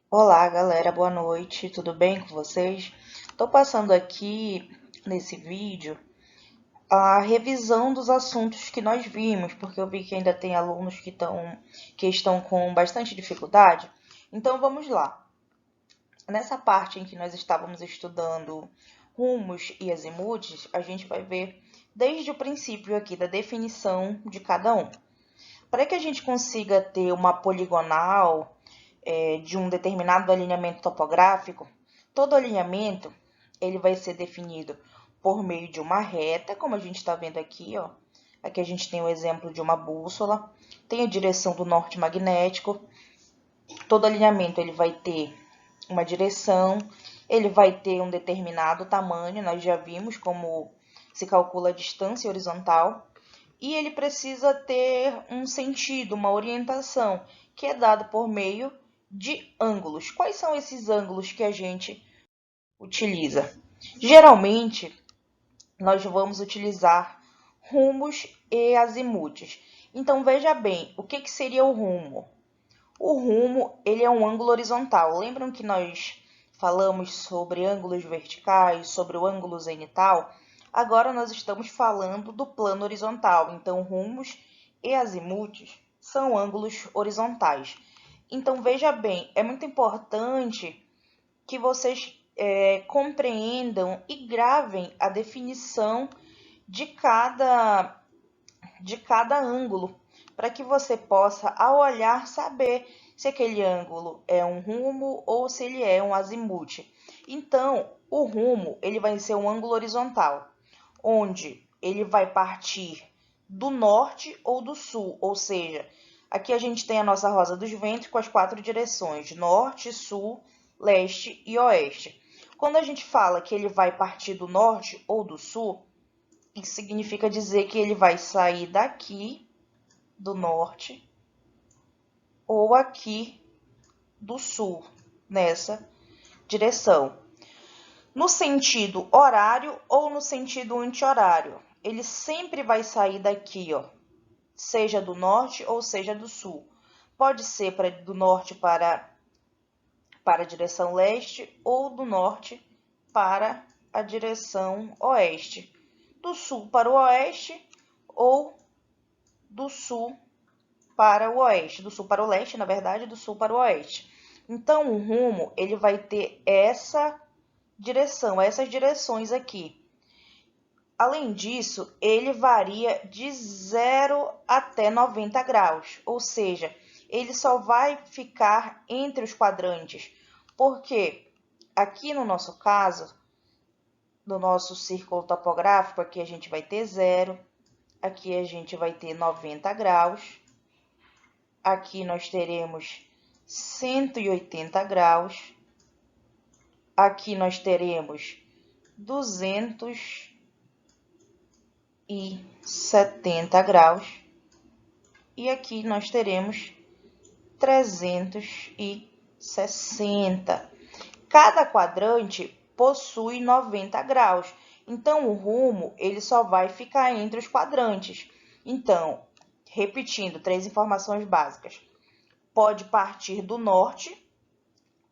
Olá, galera, boa noite, tudo bem com vocês? Estou passando aqui nesse vídeo a revisão dos assuntos que nós vimos, porque eu vi que ainda tem alunos que estão com bastante dificuldade. Então vamos lá. Nessa parte em que nós estávamos estudando rumos e azimudes, a gente vai ver desde o princípio aqui da definição de cada um. Para que a gente consiga ter uma poligonal de um determinado alinhamento topográfico, todo alinhamento ele vai ser definido por meio de uma reta, como a gente está vendo aqui, ó. Aqui a gente tem o exemplo de uma bússola, tem a direção do norte magnético. Todo alinhamento ele vai ter uma direção, ele vai ter um determinado tamanho, nós já vimos como se calcula a distância horizontal, e ele precisa ter um sentido, uma orientação, que é dado por meio de ângulos. Quais são esses ângulos que a gente utiliza? Geralmente, nós vamos utilizar rumos e azimudes. Então, veja bem, o que seria o rumo? O rumo, ele é um ângulo horizontal. Lembram que nós falamos sobre ângulos verticais, sobre o ângulo zenital? Agora nós estamos falando do plano horizontal. Então, rumos e azimudes são ângulos horizontais. Então, veja bem, é muito importante que vocês compreendam e gravem a definição de cada ângulo, para que você possa, ao olhar, saber se aquele ângulo é um rumo ou se ele é um azimuth. Então, o rumo ele vai ser um ângulo horizontal, onde ele vai partir do norte ou do sul, ou seja, aqui a gente tem a nossa rosa dos ventos com as 4 direções, norte, sul, leste e oeste. Quando a gente fala que ele vai partir do norte ou do sul, isso significa dizer que ele vai sair daqui do norte ou aqui do sul, nessa direção. No sentido horário ou no sentido anti-horário, ele sempre vai sair daqui, ó, seja do norte ou seja do sul. Pode ser do norte para a direção leste ou do norte para a direção oeste. Do sul para o oeste ou do sul para o oeste, do sul para o leste, na verdade, do sul para o oeste. Então, o rumo, ele vai ter essa direção, essas direções aqui. Além disso, ele varia de 0 até 90 graus, ou seja, ele só vai ficar entre os quadrantes, porque aqui no nosso caso, no nosso círculo topográfico, aqui a gente vai ter 0, aqui a gente vai ter 90 graus, aqui nós teremos 180 graus, aqui nós teremos 270 graus e aqui nós teremos 360. Cada quadrante possui 90 graus, então o rumo ele só vai ficar entre os quadrantes. Então, repetindo, 3 informações básicas. Pode partir do norte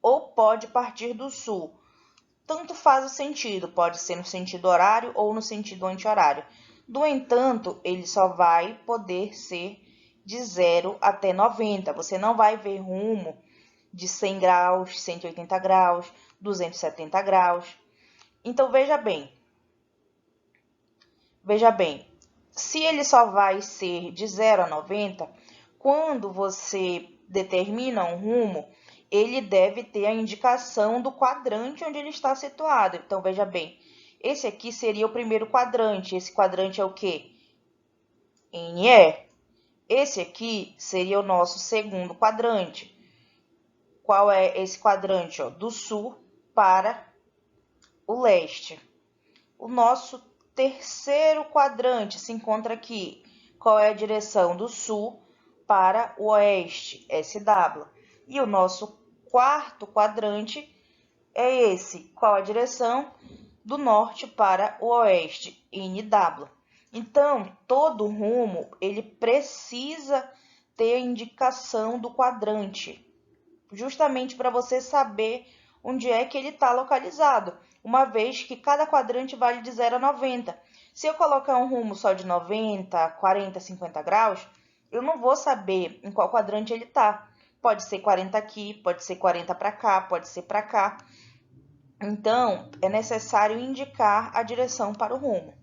ou pode partir do sul. Tanto faz o sentido, pode ser no sentido horário ou no sentido anti-horário. No entanto, ele só vai poder ser de 0 até 90. Você não vai ver rumo de 100 graus, 180 graus, 270 graus. Então, veja bem, se ele só vai ser de 0 a 90, quando você determina um rumo, ele deve ter a indicação do quadrante onde ele está situado. Então, veja bem, esse aqui seria o primeiro quadrante. Esse quadrante é o quê? NE. Esse aqui seria o nosso segundo quadrante. Qual é esse quadrante? Ó? Do sul para o leste. O nosso terceiro quadrante se encontra aqui. Qual é a direção? Do sul para o oeste, SW. E o nosso quarto quadrante é esse. Qual a direção? Do norte para o oeste, NW. Então, todo rumo, ele precisa ter a indicação do quadrante. justamente para você saber onde é que ele está localizado, uma vez que cada quadrante vale de 0 a 90. Se eu colocar um rumo só de 90, 40, 50 graus, eu não vou saber em qual quadrante ele está. Pode ser 40 aqui, pode ser 40 para cá, pode ser para cá. Então, é necessário indicar a direção para o rumo.